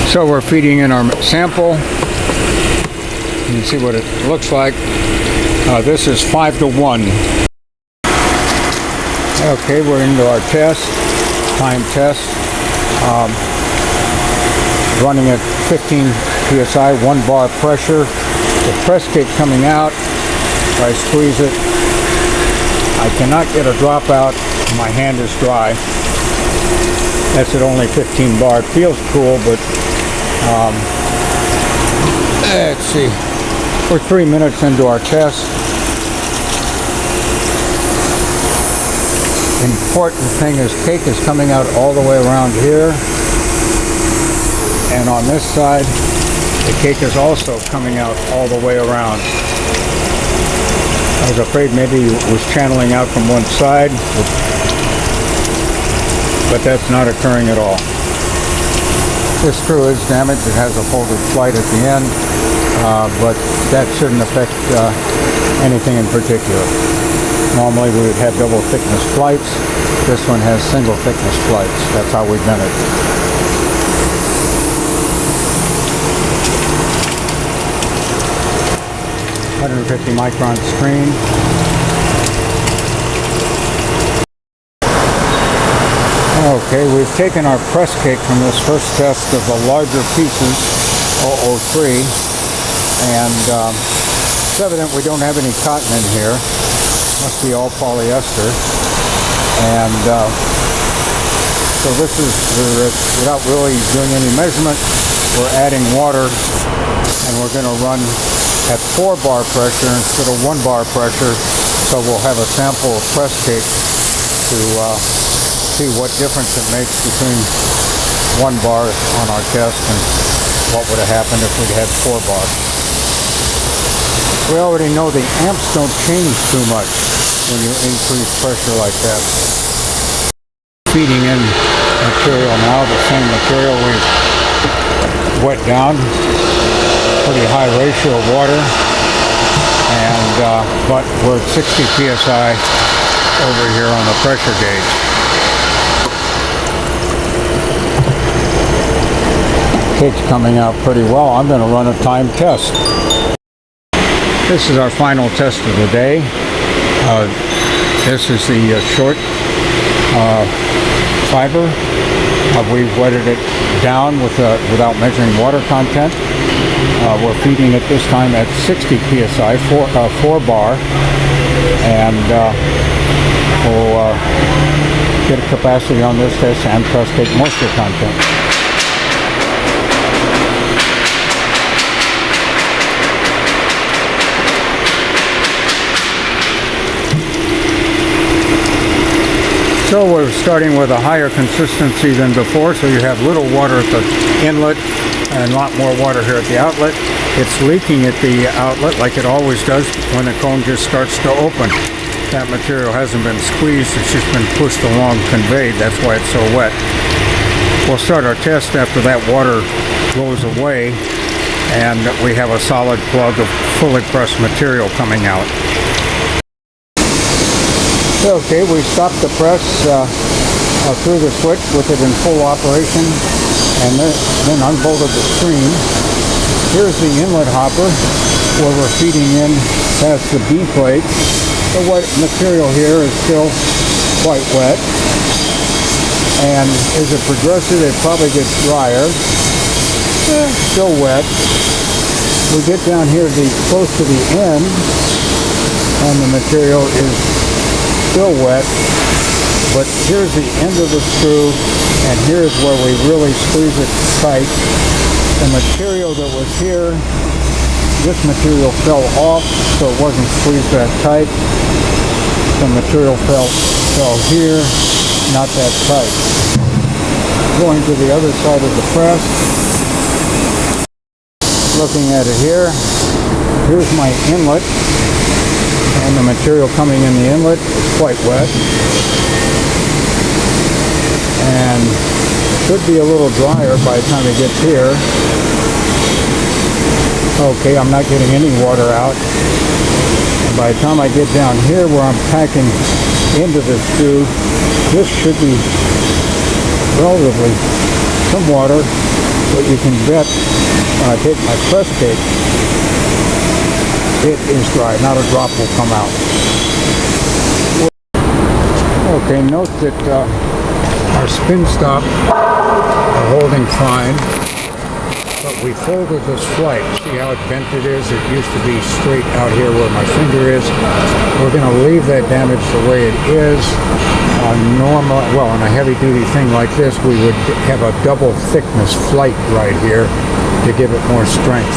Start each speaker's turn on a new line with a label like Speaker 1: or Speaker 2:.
Speaker 1: So we're feeding in our sample. You can see what it looks like. This is 5-to-1. Okay, we're into our test, time test. Running at 15 psi, 1 bar pressure. The press cake coming out. If I squeeze it, I cannot get a dropout. My hand is dry. That's at only 15 bar. It feels cool, but let's see. We're 3 minutes into our test. Important thing is cake is coming out all the way around here. And on this side, the cake is also coming out all the way around. I was afraid maybe it was channeling out from one side, but that's not occurring at all. This screw is damaged. It has a folded flight at the end, but that shouldn't affect anything in particular. Normally we would have double thickness flights. This one has single thickness flights. That's how we've done it. .150 micron screen. Okay, we've taken our press cake from this first test of the larger pieces, 003, and it's evident we don't have any cotton in here. Must be all polyester. And so this is, without really doing any measurement, we're adding water, and we're going to run at 4 bar pressure instead of 1 bar pressure, so we'll have a sample of press cake to see what difference it makes between 1 bar on our test and what would have happened if we'd had 4 bars. We already know the amps don't change too much when you increase pressure like that. Feeding in material now, the same material we've wet down. Pretty high ratio of water, and but we're at 60 psi over here on the pressure gauge. Cake's coming out pretty well. I'm going to run a time test. This is our final test of the day. This is the short fiber. We've wetted it down without measuring water content. We're feeding it this time at 60 psi, 4 bar, and we'll get a capacity on this test and press cake moisture content. So we're starting with a higher consistency than before, so you have little water at the inlet and a lot more water here at the outlet. It's leaking at the outlet like it always does when the cone just starts to open. That material hasn't been squeezed, it's just been pushed along, conveyed. That's why it's so wet. We'll start our test after that water goes away and we have a solid plug of fully pressed material coming out. Okay, we stopped the press through the switch with it in full operation, and then unbolted the screen. Here's the inlet hopper where we're feeding in past the B plate. The wet material here is still quite wet, and as it progresses it probably gets drier. Still wet. We get down here close to the end, and the material is still wet, but here's the end of the screw, and here's where we really squeeze it tight. The material that was here, this material fell off, so it wasn't squeezed that tight. The material fell here, not that tight. Going to the other side of the press, looking at it here, here's my inlet. And the material coming in the inlet is quite wet, and should be a little drier by the time it gets here. Okay, I'm not getting any water out. And by the time I get down here where I'm packing into the screw, this should be relatively some water, But you can bet when I take my press cake, it is dry. Not a drop will come out. Okay, note that our spin stop are holding fine, but we folded this flight. See how it bent it is? It used to be straight out here where my finger is. We're going to leave that damage the way it is. Normal, well, on a heavy-duty thing like this, we would have a double thickness flight right here to give it more strength.